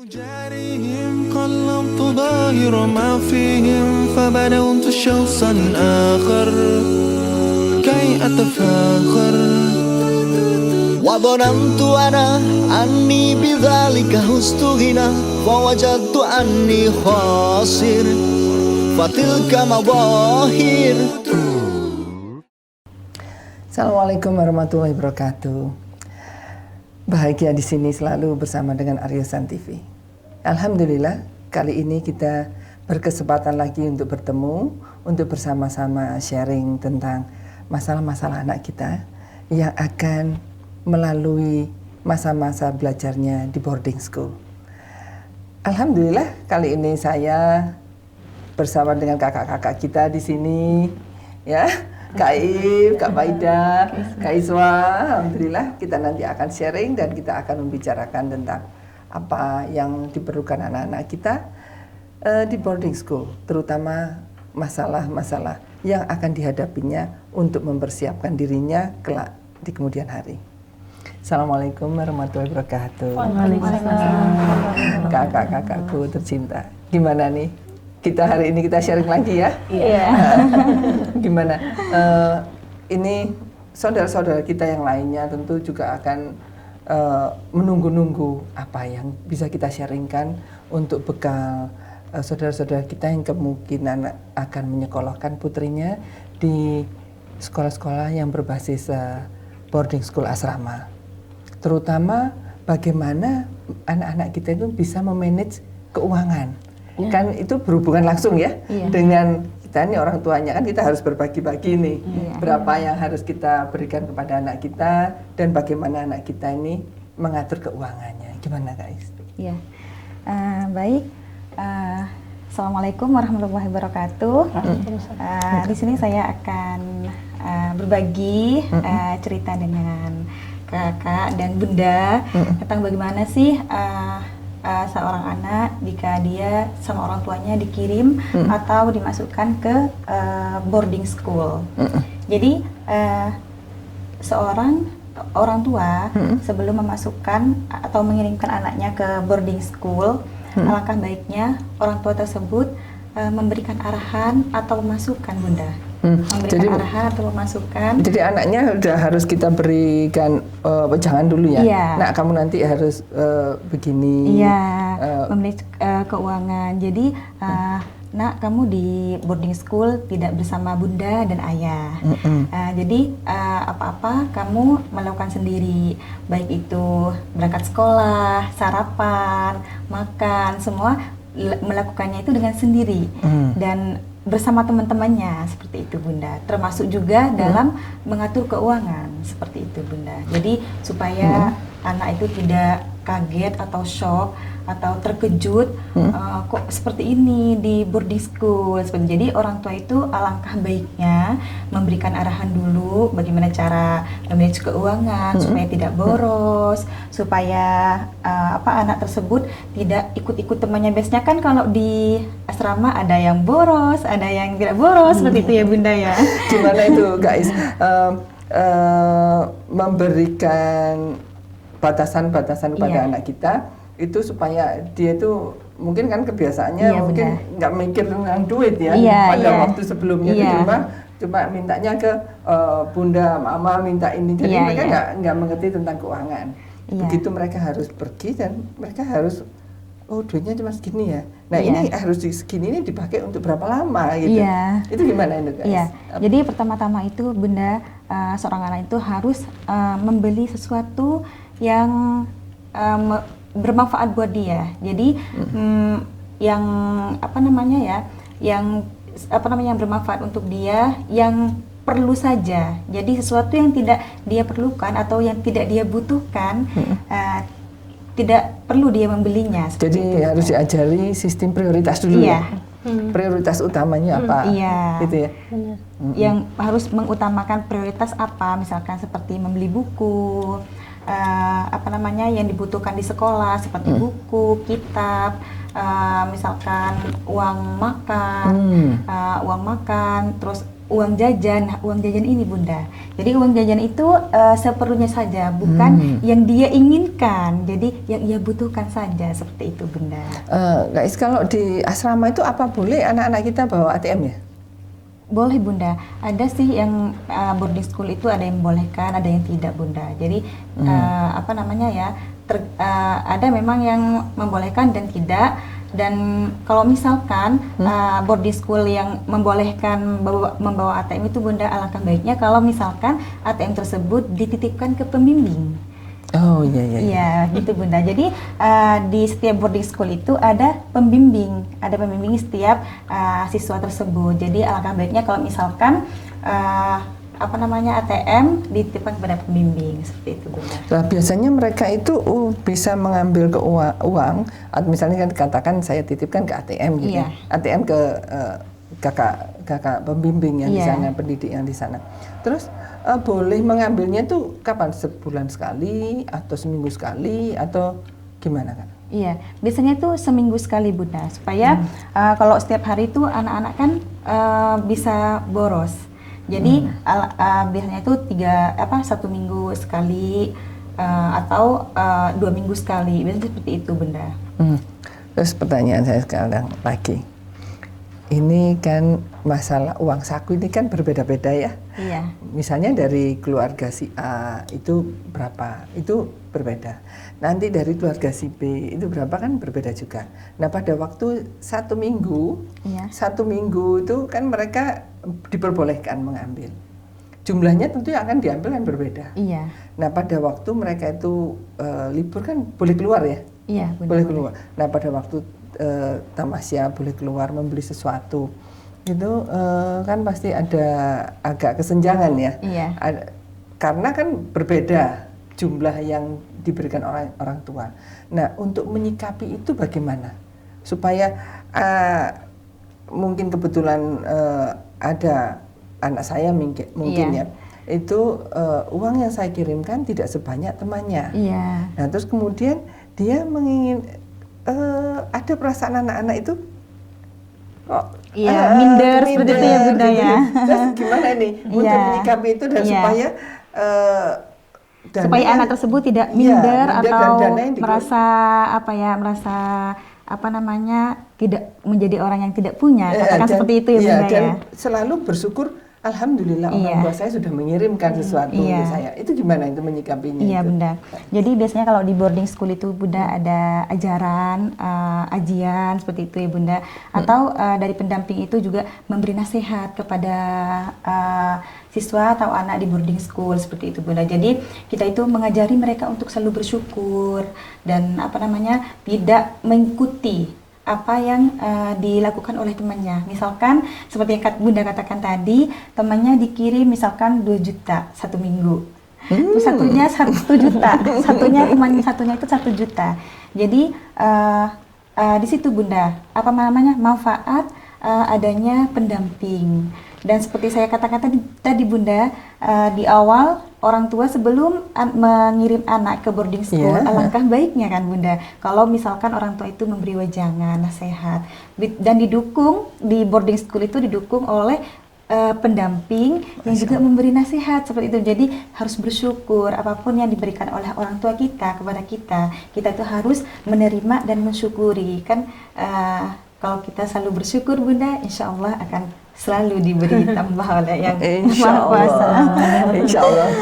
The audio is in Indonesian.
جارهم قلبت ظاهر ما فيهم فبدأت شخصا آخر كي أتفاخر وظننت أنا أني بذلك هزت غنى فوجدت أني خاسر فتلك مظاهر. Assalamualaikum warahmatullahi wabarakatuh. Bahagia di sini selalu bersama dengan Aryosan TV. Alhamdulillah, kali ini kita berkesempatan lagi untuk bertemu, untuk bersama-sama sharing tentang masalah-masalah anak kita yang akan melalui masa-masa belajarnya di boarding school. Alhamdulillah, kali ini saya bersama dengan kakak-kakak kita di sini, ya. Kak Ib, Kak Maida, Kak Iswa, alhamdulillah kita nanti akan sharing dan kita akan membicarakan tentang apa yang diperlukan anak-anak kita di boarding school, terutama masalah-masalah yang akan dihadapinya untuk mempersiapkan dirinya kelak di kemudian hari. Assalamualaikum warahmatullahi wabarakatuh. Kakak-kakakku tercinta, gimana nih? Kita hari ini kita sharing lagi ya. Iya. Gimana? Ini saudara-saudara kita yang lainnya tentu juga akan menunggu-nunggu apa yang bisa kita sharingkan untuk bekal saudara-saudara kita yang kemungkinan akan menyekolahkan putrinya di sekolah-sekolah yang berbasis boarding school asrama. Terutama bagaimana anak-anak kita itu bisa memanage keuangan. Kan itu berhubungan langsung ya dengan kita nih orang tuanya, kan kita harus berbagi-bagi nih berapa yang harus kita berikan kepada anak kita dan bagaimana anak kita ini mengatur keuangannya. Gimana guys? Iya, baik. Assalamualaikum warahmatullahi wabarakatuh. Di sini saya akan berbagi cerita dengan kakak dan bunda tentang bagaimana sih seorang anak jika dia sama orang tuanya dikirim atau dimasukkan ke boarding school. Jadi seorang orang tua sebelum memasukkan atau mengirimkan anaknya ke boarding school, alangkah baiknya orang tua tersebut memberikan arahan atau masukan, bunda. Memberikan arahan atau masukan. Jadi anaknya udah harus kita berikan jangan dulu ya. Nah, kamu nanti harus begini. Memilih keuangan. Jadi nak, kamu di boarding school tidak bersama bunda dan ayah. Jadi apa-apa kamu melakukan sendiri, baik itu berangkat sekolah, sarapan, makan, semua melakukannya itu dengan sendiri dan bersama teman-temannya, seperti itu bunda. Termasuk juga dalam mengatur keuangan, seperti itu bunda. Jadi supaya anak itu tidak kaget atau shock atau terkejut, kok seperti ini di boarding school. Jadi orang tua itu alangkah baiknya memberikan arahan dulu bagaimana cara manage keuangan supaya tidak boros, supaya anak tersebut tidak ikut-ikut temannya. Biasanya kan kalau di asrama ada yang boros, ada yang tidak boros, seperti itu ya bunda ya. Gimana itu guys? Memberikan batasan-batasan kepada anak kita itu supaya dia itu mungkin kan kebiasaannya mungkin nggak mikir tentang duit ya pada waktu sebelumnya itu cuma mintanya ke bunda, mama minta ini, jadi mereka nggak mengerti tentang keuangan. Begitu mereka harus pergi dan mereka harus duitnya cuma segini ya. Nah ini harus segini ini dipakai untuk berapa lama gitu. Itu gimana itu guys? Jadi pertama-tama itu bunda, seorang anak itu harus membeli sesuatu yang bermanfaat buat dia. Jadi yang yang bermanfaat untuk dia, yang perlu saja. Jadi sesuatu yang tidak dia perlukan atau yang tidak dia butuhkan, tidak perlu dia membelinya. Jadi harus diajari sistem prioritas dulu ya. Prioritas utamanya apa? Gitu ya. Yang harus mengutamakan prioritas apa? Misalkan seperti membeli buku, yang dibutuhkan di sekolah seperti buku, kitab, misalkan uang makan, terus uang jajan. Nah, uang jajan ini Bunda, jadi uang jajan itu seperlunya saja, bukan yang dia inginkan, jadi yang ia butuhkan saja, seperti itu Bunda. Guys, kalau di asrama itu apa boleh anak-anak kita bawa ATM ya? Boleh Bunda, ada sih yang boarding school itu ada yang membolehkan, ada yang tidak Bunda. Jadi apa namanya ya, ada memang yang membolehkan dan tidak. Dan kalau misalkan boarding school yang membolehkan membawa ATM itu Bunda, alangkah baiknya kalau misalkan ATM tersebut dititipkan ke pembimbing. Oh iya iya. Iya gitu Bunda. Jadi di setiap boarding school itu ada pembimbing setiap siswa tersebut. Jadi alangkah baiknya kalau misalkan apa namanya ATM dititipkan kepada pembimbing, seperti itu Bunda. Nah, biasanya mereka itu bisa mengambil ke uang, atau misalnya kan dikatakan saya titipkan ke ATM gitu. Iya. ATM ke kakak pembimbing yang di Iya. sana, pendidik yang di sana. Terus boleh mengambilnya tuh kapan? Sebulan sekali atau seminggu sekali atau gimana kan? Iya, biasanya tuh seminggu sekali Bunda, supaya kalau setiap hari itu anak-anak kan bisa boros. Jadi biasanya itu 1 minggu sekali atau 2 minggu sekali, biasanya seperti itu Bunda. Terus pertanyaan saya sekarang lagi, ini kan masalah uang saku ini kan berbeda-beda ya. Iya. Misalnya dari keluarga si A itu berapa, itu berbeda. Nanti dari keluarga si B itu berapa kan berbeda juga. Nah pada waktu 1 minggu, Iya. 1 minggu itu kan mereka diperbolehkan mengambil. Jumlahnya tentu yang akan diambil kan berbeda. Iya. Nah pada waktu mereka itu libur kan boleh keluar ya? Iya, Bunda, Boleh keluar. Nah pada waktu tamasya boleh keluar membeli sesuatu, itu kan pasti ada agak kesenjangan ya. Iya. Karena kan berbeda jumlah yang diberikan orang tua. Nah untuk menyikapi itu bagaimana supaya mungkin kebetulan ada anak saya mungkin Iya. ya, itu uang yang saya kirimkan tidak sebanyak temannya. Iya. Nah terus kemudian dia ada perasaan anak-anak itu kok minder seperti itu ya Bunda gitu. ya. Terus gimana nih untuk Iya. menyikapi itu dan Iya. supaya supaya anak tersebut tidak Iya, minder minder dan atau dana yang merasa tidak menjadi orang yang tidak punya, katakan seperti itu ya Bunda dan ya. selalu bersyukur, alhamdulillah Iya. orang tua saya sudah mengirimkan sesuatu Iya. untuk saya. Itu gimana itu menyikapinya? Iya itu? Bunda. Jadi biasanya kalau di boarding school itu Bunda ada ajaran, ajian seperti itu ya Bunda. Atau dari pendamping itu juga memberi nasihat kepada siswa atau anak di boarding school seperti itu Bunda. Jadi kita itu mengajari mereka untuk selalu bersyukur dan tidak mengikuti apa yang dilakukan oleh temannya. Misalkan seperti yang Bunda katakan tadi, temannya dikirim misalkan 2 juta 1 minggu. Terus satunya 1 juta, teman satunya itu 1 juta. Jadi di situ Bunda, manfaat adanya pendamping. Dan seperti saya katakan tadi Bunda, di awal orang tua sebelum mengirim anak ke boarding school, alangkah baiknya kan Bunda, kalau misalkan orang tua itu memberi wejangan, nasihat, dan didukung di boarding school itu didukung oleh pendamping yang juga memberi nasihat seperti itu. Jadi harus bersyukur apapun yang diberikan oleh orang tua kita kepada kita itu harus menerima dan mensyukuri kan. Kalau kita selalu bersyukur Bunda, insya Allah akan selalu diberi tambah oleh yang Maha Kuasa. Insya Allah.